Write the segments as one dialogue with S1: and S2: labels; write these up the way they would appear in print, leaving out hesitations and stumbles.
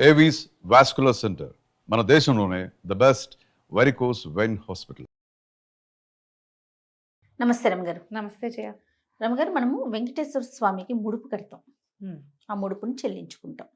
S1: Avis vascular centre మన దేశంలోనే the best varicose vein hospital.
S2: నమస్తే రమగారు.
S3: నమస్తే జయ.
S2: రమగారు, మనము వెంకటేశ్వర స్వామికి ముడుపు కడతాం, ఆ ముడుపుని చెల్లించుకుంటాం.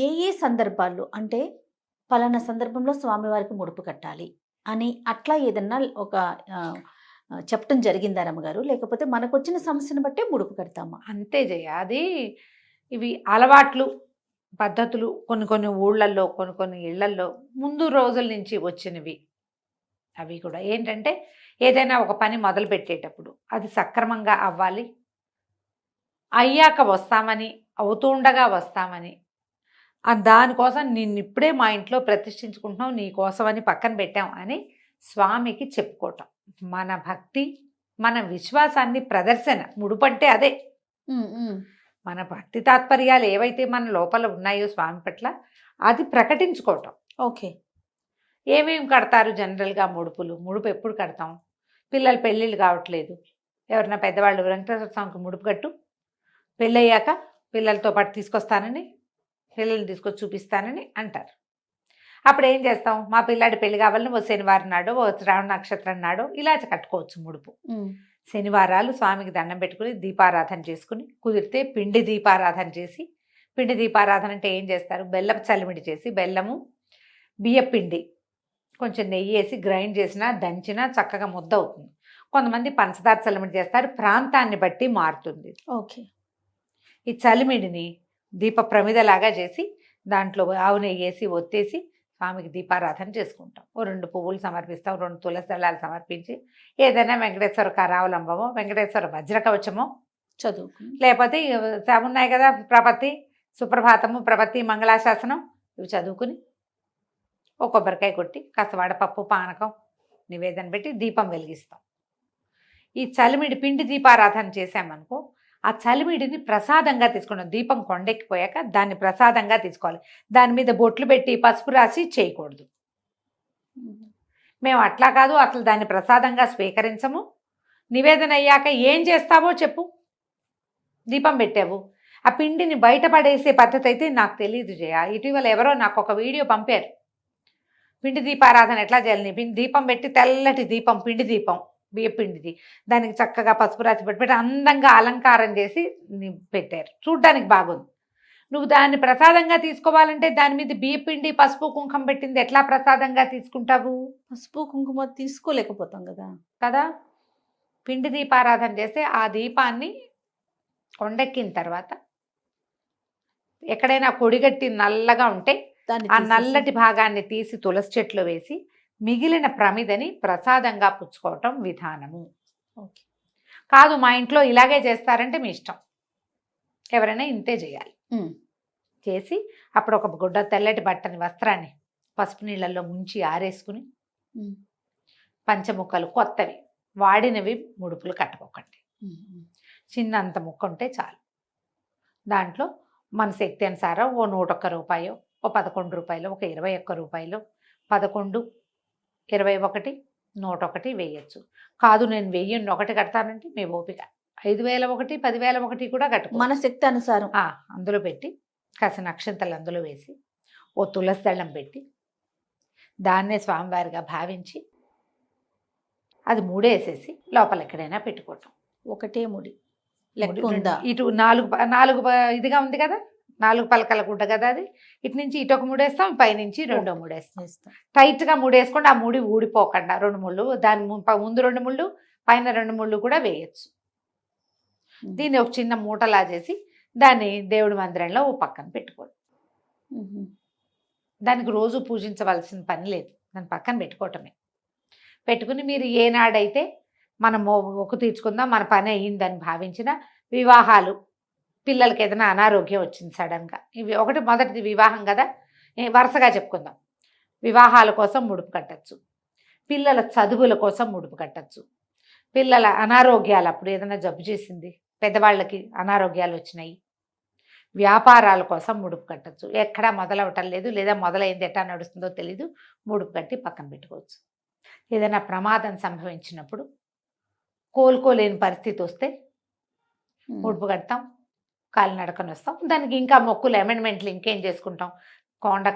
S2: ఏ ఏ సందర్భాల్లో, అంటే పలానా సందర్భంలో స్వామివారికి ముడుపు కట్టాలి అని అట్లా ఏదన్నా ఒక చెప్పడం జరిగిందా రమగారు? లేకపోతే మనకు వచ్చిన సమస్యను బట్టే ముడుపు కడతామా?
S3: అంతే జయ. అది ఇవి అలవాట్లు, పద్ధతులు కొన్ని కొన్ని ఊళ్ళల్లో, కొన్ని కొన్ని ఇళ్లల్లో ముందు రోజుల నుంచి వచ్చినవి. అవి కూడా ఏంటంటే, ఏదైనా ఒక పని మొదలు పెట్టేటప్పుడు అది సక్రమంగా అవ్వాలి, అయ్యాక వస్తామని, అవుతుండగా వస్తామని, దానికోసం నిన్నిప్పుడే మా ఇంట్లో ప్రతిష్ఠించుకుంటున్నాం, నీ కోసమని పక్కన పెట్టాం అని స్వామికి చెప్పుకోవటం. మన భక్తి, మన విశ్వాసాన్ని ప్రదర్శన. ముడుపంటే అదే. మన భక్తి తాత్పర్యాలు ఏవైతే మన లోపల ఉన్నాయో స్వామి పట్ల అది ప్రకటించుకోవటం.
S2: ఓకే.
S3: ఏమేమి కడతారు జనరల్గా ముడుపులు? ముడుపు ఎప్పుడు కడతాం? పిల్లలు పెళ్ళిళ్ళు కావట్లేదు, ఎవరైనా పెద్దవాళ్ళు వెంకటేశ్వర స్వామికి ముడుపు కట్టు, పెళ్ళయ్యాక పిల్లలతో పాటు తీసుకొస్తానని, పిల్లల్ని తీసుకొచ్చి చూపిస్తానని అంటారు. అప్పుడు ఏం చేస్తాం? మా పిల్లాడి పెళ్లి కావాలని ఓ శనివారం నాడో, ఓ శ్రావణ నక్షత్రం నాడో ఇలా కట్టుకోవచ్చు ముడుపు. శనివారాలు స్వామికి దండం పెట్టుకుని దీపారాధన చేసుకుని, కుదిరితే పిండి దీపారాధన చేసి, పిండి దీపారాధన అంటే ఏం చేస్తారు? బెల్లం చలిమిడి చేసి, బెల్లము, బియ్యపిండి, కొంచెం నెయ్యి వేసి గ్రైండ్ చేసినా దంచినా చక్కగా ముద్ద అవుతుంది. కొంతమంది పంచదార చలిమిడి చేస్తారు, ప్రాంతాన్ని బట్టి మారుతుంది.
S2: ఓకే.
S3: ఈ చలిమిడిని దీప ప్రమిదలాగా చేసి దాంట్లో ఆవు నెయ్యి వేసి ఒత్తేసి స్వామికి దీపారాధన చేసుకుంటాం. ఓ 2 పువ్వులు సమర్పిస్తాం, 2 తులసి దళాలు సమర్పించి, ఏదైనా వెంకటేశ్వర కరావలంబమో, వెంకటేశ్వర వజ్రకవచమో
S2: చదువు, లేకపోతే
S3: ఉన్నాయి కదా ప్రపత్తి, సుప్రభాతము, ప్రపత్తి, మంగళాశాసనం, ఇవి చదువుకుని ఓ కొబ్బరికాయ కొట్టి కాస్త వడపప్పు, పానకం నివేదన పెట్టి దీపం వెలిగిస్తాం. ఈ చలిమిడి పిండి దీపారాధన చేసామనుకో, ఆ చలిమిడిని ప్రసాదంగా తీసుకున్నాం. దీపం కొండెక్కిపోయాక దాన్ని ప్రసాదంగా తీసుకోవాలి. దాని మీద బొట్లు పెట్టి పసుపు రాసి చేయకూడదు. మేము అట్లా కాదు, అసలు దాన్ని ప్రసాదంగా స్వీకరించము. నివేదన అయ్యాక ఏం చేస్తావో చెప్పు. దీపం పెట్టావు, ఆ పిండిని బయటపడేసే పద్ధతి అయితే నాకు తెలియదు జయ. ఇటీవల ఎవరో నాకు ఒక వీడియో పంపారు, పిండి దీపారాధన ఎట్లా చేయాలని. పిండి దీపం పెట్టి, తెల్లటి దీపం, పిండి దీపం, బియ్యపిండిది, దానికి చక్కగా పసుపు రాసి పెట్టి అందంగా అలంకారం చేసి పెట్టారు. చూడ్డానికి బాగుంది. నువ్వు దాన్ని ప్రసాదంగా తీసుకోవాలంటే దాని మీద బియ్యపిండి, పసుపు, కుంకుమ పెట్టింది ఎట్లా ప్రసాదంగా తీసుకుంటావు?
S2: పసుపు కుంకుమ తీసుకోలేకపోతాం
S3: కదా. పిండి దీపారాధన చేస్తే ఆ దీపాన్ని కొండెక్కిన తర్వాత ఎక్కడైనా కొడిగట్టి నల్లగా ఉంటే ఆ నల్లటి భాగాన్ని తీసి తులసి చెట్లు వేసి మిగిలిన ప్రమిదని ప్రసాదంగా పుచ్చుకోవటం విధానము.
S2: ఓకే.
S3: కాదు మా ఇంట్లో ఇలాగే చేస్తారంటే మీ ఇష్టం, ఎవరైనా ఇంతే చేయాలి. చేసి అప్పుడు ఒక గుడ్డ తెల్లటి బట్టని, వస్త్రాన్ని పసుపు నీళ్ళల్లో ముంచి ఆరేసుకుని, పంచముక్కలు కొత్తవి, వాడినవి ముడుపులు కట్టుకోకండి. చిన్నంత ముక్క ఉంటే చాలు. దాంట్లో మన శక్తి అనుసారం ఓ 101 రూపాయో, ఓ 11 రూపాయలు, ఒక 21 రూపాయలు, 11, 21, 101 వేయచ్చు. కాదు నేను 1001 కడతానంటే మీ ఓపిక. 5001, 10,001 కూడా కట్టుకో,
S2: మన శక్తి అనుసారం.
S3: అందులో పెట్టి కాసిన అక్షంతలు అందులో వేసి ఓ తులసి దళం పెట్టి దాన్నే స్వామివారిగా భావించి అది మూడేసేసి లోపల ఎక్కడైనా పెట్టుకోవటం.
S2: ఒకటే ముడి లెక్క ఉందా?
S3: ఇటు 4 ఇదిగా ఉంది కదా, 4 పలకల గుడ్డ కదా అది. ఇటు నుంచి ఇటు ఒక మూడేస్తాం, పైనుంచి 2 మూడేస్తాం. టైట్గా మూడేసుకోండి. ఆ ముడి ఊడిపోకుండా 2 ముళ్ళు, దాని ముందు 2 ముళ్ళు, పైన 2 ముళ్ళు కూడా వేయచ్చు. దీన్ని ఒక చిన్న మూటలా చేసి దాన్ని దేవుడి మందిరంలో ఓ పక్కన పెట్టుకోండి. దానికి రోజు పూజించవలసిన పని లేదు, దాన్ని పక్కన పెట్టుకోవటమే. పెట్టుకుని మీరు ఏనాడైతే మనం మొక్కు తీర్చుకుందాం, మన పని అయ్యిందని భావించిన వివాహాలు, పిల్లలకి ఏదైనా అనారోగ్యం వచ్చింది సడన్గా, ఇవి ఒకటి మొదటిది వివాహం కదా, వరుసగా చెప్పుకుందాం. వివాహాల కోసం ముడుపు కట్టచ్చు, పిల్లల చదువుల కోసం ముడుపు కట్టచ్చు, పిల్లల అనారోగ్యాలు, అప్పుడు ఏదైనా జబ్బు చేసింది, పెద్దవాళ్ళకి అనారోగ్యాలు వచ్చినాయి, వ్యాపారాల కోసం ముడుపు కట్టచ్చు. ఎక్కడా మొదలవటం లేదు, లేదా మొదలైంది ఎట్టా నడుస్తుందో తెలీదు, ముడుపు కట్టి పక్కన పెట్టుకోవచ్చు. ఏదైనా ప్రమాదం సంభవించినప్పుడు, కోలుకోలేని పరిస్థితి వస్తే ముడుపు కడతాం. కాలినడకన వస్తాం. దానికి ఇంకా మొక్కులు అమెండ్మెంట్లు ఇంకేం చేసుకుంటాం,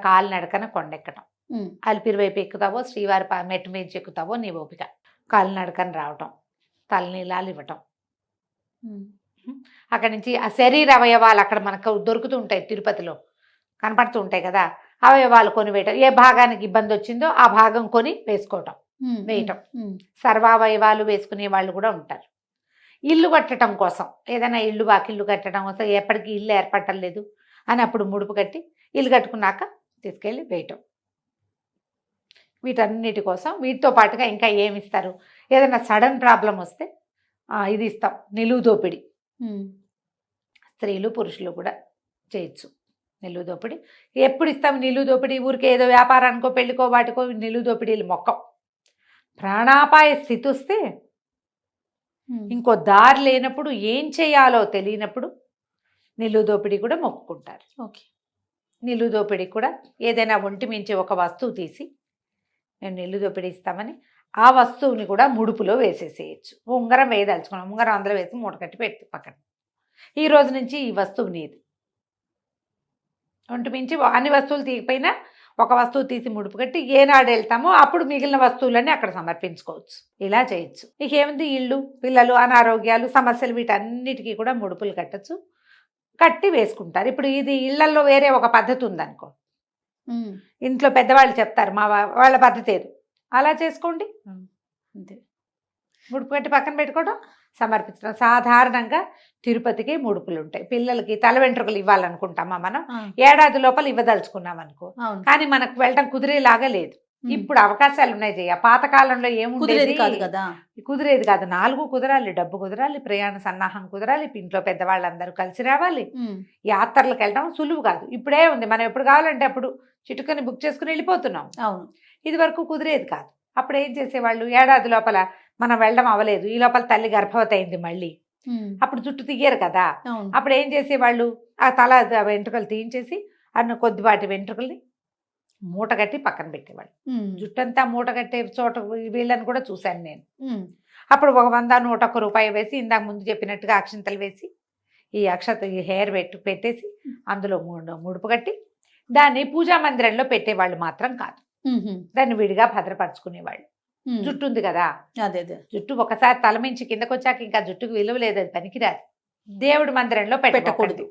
S3: కాలినడకన కొండెక్కటం. అలిపిరి వైపు ఎక్కుతావో శ్రీవారి మెట్టు మీద ఎక్కుతావో నీ ఓపిక. కాలినడకన రావటం, తలనీలాలు ఇవ్వటం. అక్కడి నుంచి ఆ శరీర అవయవాలు అక్కడ మనకు దొరుకుతూ ఉంటాయి, తిరుపతిలో కనపడుతూ ఉంటాయి కదా, అవయవాలు కొని వేయటం. ఏ భాగానికి ఇబ్బంది వచ్చిందో ఆ భాగం కొని వేయటం. సర్వావయవాలు వేసుకునే వాళ్ళు కూడా ఉంటారు. ఇల్లు కట్టడం కోసం, ఏదైనా ఇల్లు వాకిల్లు కట్టడం కోసం, ఎప్పటికీ ఇల్లు ఏర్పడలేదు అని అప్పుడు ముడుపు కట్టి ఇల్లు కట్టుకున్నాక తీసుకెళ్ళి వేయటం. వీటన్నిటి కోసం వీటితో పాటుగా ఇంకా ఏమి ఇస్తారు, ఏదైనా సడన్ ప్రాబ్లం వస్తే ఇది ఇస్తాం, నిలువు దోపిడి. స్త్రీలు పురుషులు కూడా చేయొచ్చు నిలువు దోపిడి. ఎప్పుడు ఇస్తాం నిలువు దోపిడి? ఊరికే ఏదో వ్యాపారానికో పెళ్ళికో వాటికో నిలువు దోపిడీలు మొక్కం. ప్రాణాపాయ స్థితి వస్తే, ఇంకో దారి లేనప్పుడు, ఏం చేయాలో తెలియనప్పుడు నిలువు దోపిడీ కూడా మొక్కుకుంటారు.
S2: ఓకే.
S3: నిలువు దోపిడీ కూడా ఏదైనా ఒంటి మించి ఒక వస్తువు తీసి మేము నిలువు దోపిడీ ఇస్తామని ఆ వస్తువుని కూడా ముడుపులో వేసేసేయచ్చు. ఉంగరం వేయదలుచుకున్నాం, ఉంగరం అందులో వేసి మూట కట్టి పెట్టి పక్కన, ఈ రోజు నుంచి ఈ వస్తువు నీది. ఒంటి మించి అన్ని వస్తువులు తీయకపోయినా ఒక వస్తువు తీసి ముడుపు కట్టి ఏనాడు వెళ్తామో అప్పుడు మిగిలిన వస్తువులన్నీ అక్కడ సమర్పించుకోవచ్చు. ఇలా చేయొచ్చు. ఏముంది, ఇళ్ళు, పిల్లలు, అనారోగ్యాలు, సమస్యలు, వీటన్నిటికీ కూడా ముడుపులు కట్టచ్చు, కట్టి వేసుకుంటారు. ఇప్పుడు ఇది ఇళ్లలో వేరే ఒక పద్ధతి ఉందనుకో, ఇంట్లో పెద్దవాళ్ళు చెప్తారు మా వాళ్ళ పద్ధతి ఏదో, అలా చేసుకోండి అంతే. ముడుపు కట్టి పక్కన పెట్టుకోవడం, సమర్పించడం. సాధారణంగా తిరుపతికి ముడుపులు ఉంటాయి. పిల్లలకి తల వెంట్రుకలు ఇవ్వాలనుకుంటామా మనం, ఏడాది లోపల ఇవ్వదలుచుకున్నాం అనుకో, కానీ మనకు వెళ్ళటం కుదిరేలాగా లేదు. ఇప్పుడు అవకాశాలు ఉన్నాయి జయ. పాతకాలంలో ఏముండేది
S2: కాదు కదా,
S3: కుదిరేది కాదు. 4 కుదరాలి, డబ్బు కుదరాలి, ప్రయాణ సన్నాహం కుదరాలి, ఇంట్లో పెద్దవాళ్ళందరూ కలిసి రావాలి, యాత్రలకు వెళ్ళడం సులువు కాదు. ఇప్పుడే ఉంది, మనం ఎప్పుడు కావాలంటే అప్పుడు చిటుకని బుక్ చేసుకుని వెళ్ళిపోతున్నాం.
S2: అవును.
S3: ఇది వరకు కుదిరేది కాదు. అప్పుడు ఏం చేసేవాళ్ళు, ఏడాది లోపల మనం వెళ్ళడం అవ్వలేదు, ఈ లోపల తల్లి గర్భవతి అయింది మళ్ళీ, అప్పుడు జుట్టు తీయరు కదా, అప్పుడు ఏం చేసేవాళ్ళు, ఆ తల వెంట్రుకలు తీయించేసి అన్న కొద్దిపాటి వెంట్రుకల్ని మూట కట్టి పక్కన పెట్టేవాళ్ళు. జుట్టంతా మూట కట్టే చోట వీళ్ళని కూడా చూశాను నేను. అప్పుడు ఒక 100, 101 రూపాయి వేసి, ఇందాక ముందు చెప్పినట్టుగా అక్షంతలు వేసి, ఈ హెయిర్ పెట్టేసి అందులో ముడుపు కట్టి దాన్ని పూజా మందిరంలో పెట్టేవాళ్ళు మాత్రం కాదు, దాన్ని విడిగా భద్రపరచుకునేవాళ్ళు. జుట్టు ఉంది కదా,
S2: అదే జుట్టు
S3: ఒకసారి తలమించి కిందకు వచ్చాక ఇంకా జుట్టుకు విలువ లేదు, అది పనికిరాదు. దేవుడి మందిరంలో పెట్టకూడదు.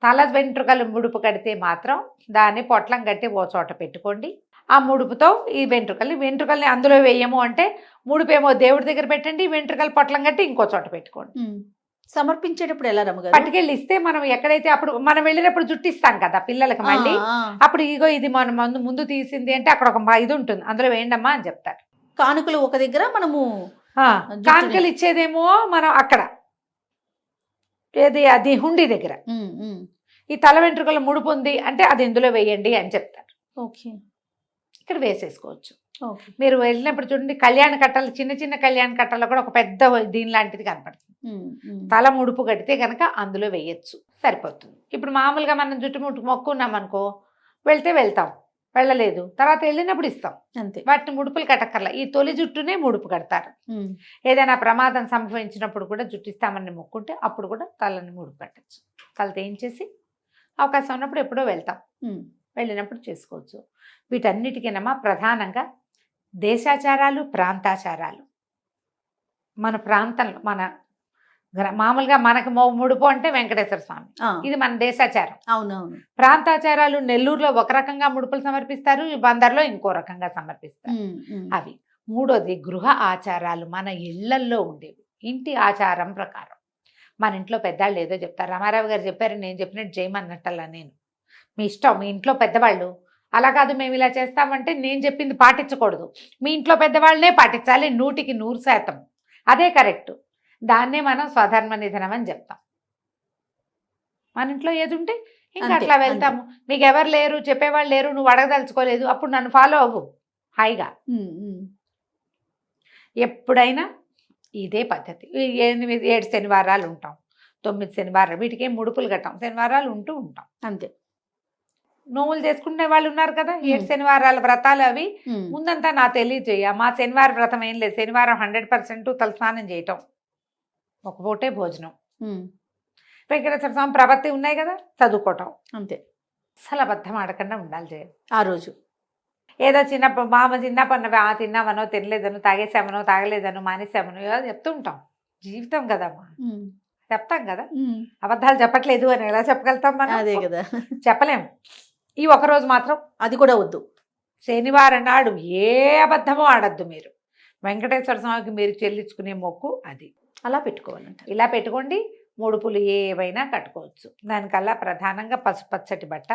S3: తల వెంట్రుకలు ముడుపు కడితే మాత్రం దాన్ని పొట్లం కట్టి ఓ చోట పెట్టుకోండి. ఆ ముడుపుతో ఈ వెంట్రుకల్ని అందులో వేయము అంటే, ముడుపేమో దేవుడి దగ్గర పెట్టండి, వెంట్రుకలు పొట్లం కట్టి ఇంకో చోట పెట్టుకోండి.
S2: సమర్పించేటప్పుడు ఎలా రమ్మగారు?
S3: పట్టుకెళ్ళి ఇస్తే మనం ఎక్కడైతే అప్పుడు మనం వెళ్ళినప్పుడు జుట్టు ఇస్తాం కదా పిల్లలకి, మళ్ళీ అప్పుడు ఇగో ఇది మనం ముందు తీసింది అంటే అక్కడ ఒక ఇది ఉంటుంది, అందులో వేయండమ్మా అని చెప్తారు.
S2: కానుకలు ఒక దగ్గర, మనము
S3: కానుకలు ఇచ్చేదేమో మనం అక్కడ ఏది అది హుండీ దగ్గర, ఈ తల వెంట్రుకల ముడుపు ఉంది అంటే అది ఇందులో వేయండి అని చెప్తారు.
S2: ఓకే.
S3: ఇక్కడ వేసేసుకోవచ్చు. మీరు వెళ్ళినప్పుడు చూడండి, కళ్యాణ కట్టలు, చిన్న చిన్న కళ్యాణ కట్టలో కూడా ఒక పెద్ద దీని లాంటిది కనపడుతుంది. తల ముడుపు కడితే కనుక అందులో వేయచ్చు, సరిపోతుంది. ఇప్పుడు మామూలుగా మనం జుట్టు మొక్కున్నాం అనుకో, వెళ్తాం, వెళ్ళలేదు తర్వాత వెళ్ళినప్పుడు ఇస్తాం
S2: అంతే,
S3: వాటిని ముడుపులు కట్టక్కర్లా. ఈ తొలి జుట్టునే ముడుపు కడతారు. ఏదైనా ప్రమాదం సంభవించినప్పుడు కూడా జుట్టు ఇస్తామని మొక్కుంటే అప్పుడు కూడా తలని ముడుపు కట్టచ్చు. తల తేయించేసి అవకాశం ఉన్నప్పుడు ఎప్పుడో వెళ్తాం, వెళ్ళినప్పుడు చేసుకోవచ్చు. వీటన్నిటికీనమ్మా ప్రధానంగా దేశాచారాలు, ప్రాంతాచారాలు. మన ప్రాంతంలో మామూలుగా మనకు ముడుపు అంటే వెంకటేశ్వర స్వామి, ఇది మన దేశాచారం.
S2: అవునవును.
S3: ప్రాంతాచారాలు నెల్లూరులో ఒక రకంగా ముడుపులు సమర్పిస్తారు, బందర్లో ఇంకో రకంగా సమర్పిస్తారు. అవి. మూడోది గృహ ఆచారాలు, మన ఇళ్లల్లో ఉండేవి, ఇంటి ఆచారం ప్రకారం. మన ఇంట్లో పెద్దవాళ్ళు ఏదో చెప్తారు, రామారావు గారు చెప్పారు నేను చెప్పినట్టు చేయమన్నట్టల్లా నేను, మీ ఇష్టం, మీ ఇంట్లో పెద్దవాళ్ళు అలా కాదు మేము ఇలా చేస్తామంటే నేను చెప్పింది పాటించకూడదు, మీ ఇంట్లో పెద్దవాళ్ళనే పాటించాలి 100% అదే కరెక్ట్. దాన్నే మనం స్వధర్మ నిధనం అని చెప్తాం. మన ఇంట్లో ఏది ఉంటే ఇంకా అట్లా వెళ్తాము. మీకు ఎవరు లేరు, చెప్పేవాళ్ళు లేరు, నువ్వు అడగదలుచుకోలేదు, అప్పుడు నన్ను ఫాలో అవ్వు హాయిగా. ఎప్పుడైనా ఇదే పద్ధతి. 7 శనివారాలు ఉంటాం, 9 శనివారాలు, వీటికి ముడుపులు కట్టాం, శనివారాలు ఉంటూ ఉంటాం అంతే. నోములు చేసుకునే వాళ్ళు ఉన్నారు కదా, 7 శనివారాల వ్రతాలు, అవి ముందంతా నా తెలియజేయ. మా శనివార వ్రతం ఏం లేదు, శనివారం 100% తలస్నానం చేయటం, ఒక పూటే భోజనం, వెంకటేశ్వర స్వామి ప్రపత్తి ఉన్నాయి కదా, చదువుకోవటం.
S2: అంతే.
S3: అసలు అబద్ధం ఆడకుండా ఉండాలి జయ.
S2: ఆ రోజు
S3: ఏదో చిన్నప్పటి తిన్నామనో తినలేదనో తాగేసామనో తాగలేదనో మానేసామనో ఏదో చెప్తూ ఉంటాం. జీవితం కదమ్మా, చెప్తాం కదా. అబద్ధాలు చెప్పట్లేదు అని ఎలా చెప్పగలుగుతాం మనం?
S2: అదే కదా.
S3: చెప్పలేము. ఈ ఒకరోజు మాత్రం
S2: అది కూడా వద్దు.
S3: శనివారం నాడు ఏ అబద్ధమో ఆడద్దు మీరు. వెంకటేశ్వర స్వామికి మీరు చెల్లించుకునే మొక్కు అది.
S2: అలా పెట్టుకోవాలంట.
S3: ఇలా పెట్టుకోండి. ముడుపులు ఏవైనా కట్టుకోవచ్చు. దానికల్లా ప్రధానంగా పసుపచ్చటి బట్ట,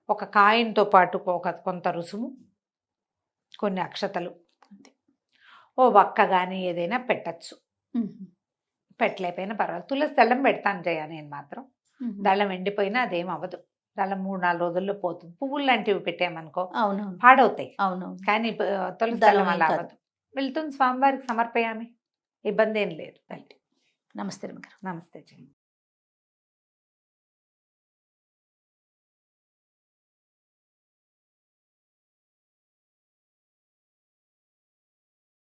S3: ఒక కాయిన్తో పాటు కొంత రుసుము, కొన్ని అక్షతలు, ఓ వక్క కానీ ఏదైనా పెట్టచ్చు. పెట్టలేకపోయినా పర్వాలేదు. తులసి దళం పెడతాను జయ నేను మాత్రం. దళం ఎండిపోయినా అదేం అవ్వదు. దళం 3-4 రోజుల్లో పోతుంది. పువ్వులు లాంటివి పెట్టామనుకో
S2: అవునవును,
S3: పాడవుతాయి.
S2: అవునవును.
S3: కానీ తులసి దళం అలా అవ్వదు. వెళ్తుంది స్వామివారికి సమర్పయామి, ఇబ్బంది ఏం లేదు.
S2: నమస్తే రమగారు.
S3: నమస్తే జయ.